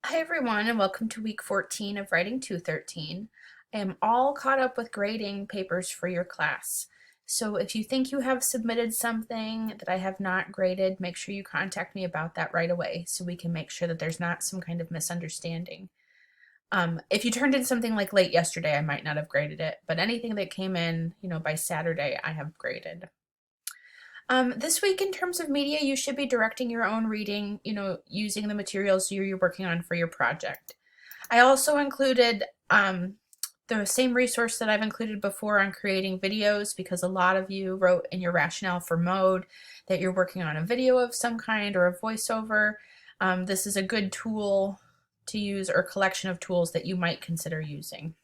Hi everyone, and welcome to week 14 of Writing 213. I am all caught up with grading papers for your class. So if you think you have submitted something that I have not graded, make sure you contact me about that right away so we can make sure that there's not some kind of misunderstanding. If you turned in something like late yesterday, I might not have graded it, but anything that came in, by Saturday, I have graded. This week, in terms of media, you should be directing your own reading, using the materials you're working on for your project. I also included the same resource that I've included before on creating videos, because a lot of you wrote in your rationale for mode that you're working on a video of some kind or a voiceover. This is a good tool to use, or collection of tools that you might consider using.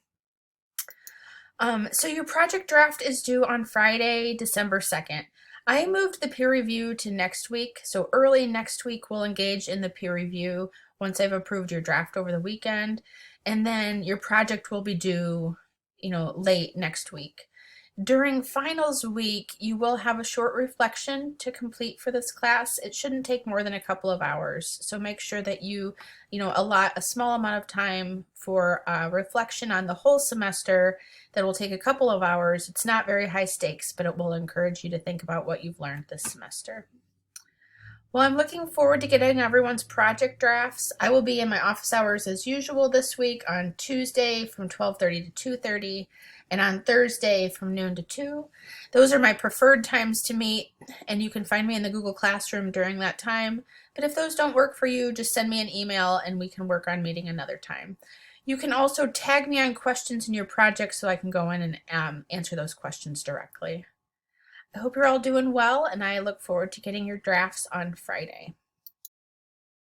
So your project draft is due on Friday, December 2nd. I moved the peer review to next week, so early next week we'll engage in the peer review once I've approved your draft over the weekend, and then your project will be due, late next week. During finals week, you will have a short reflection to complete for this class. It shouldn't take more than a couple of hours. So make sure that you allot a small amount of time for reflection on the whole semester. That will take a couple of hours. It's not very high stakes, but it will encourage you to think about what you've learned this semester. Well, I'm looking forward to getting everyone's project drafts. I will be in my office hours as usual this week on Tuesday from 12:30 to 2:30 and on Thursday from noon to 2. Those are my preferred times to meet, and you can find me in the Google Classroom during that time. But if those don't work for you, just send me an email and we can work on meeting another time. You can also tag me on questions in your project so I can go in and answer those questions directly. I hope you're all doing well, and I look forward to getting your drafts on Friday.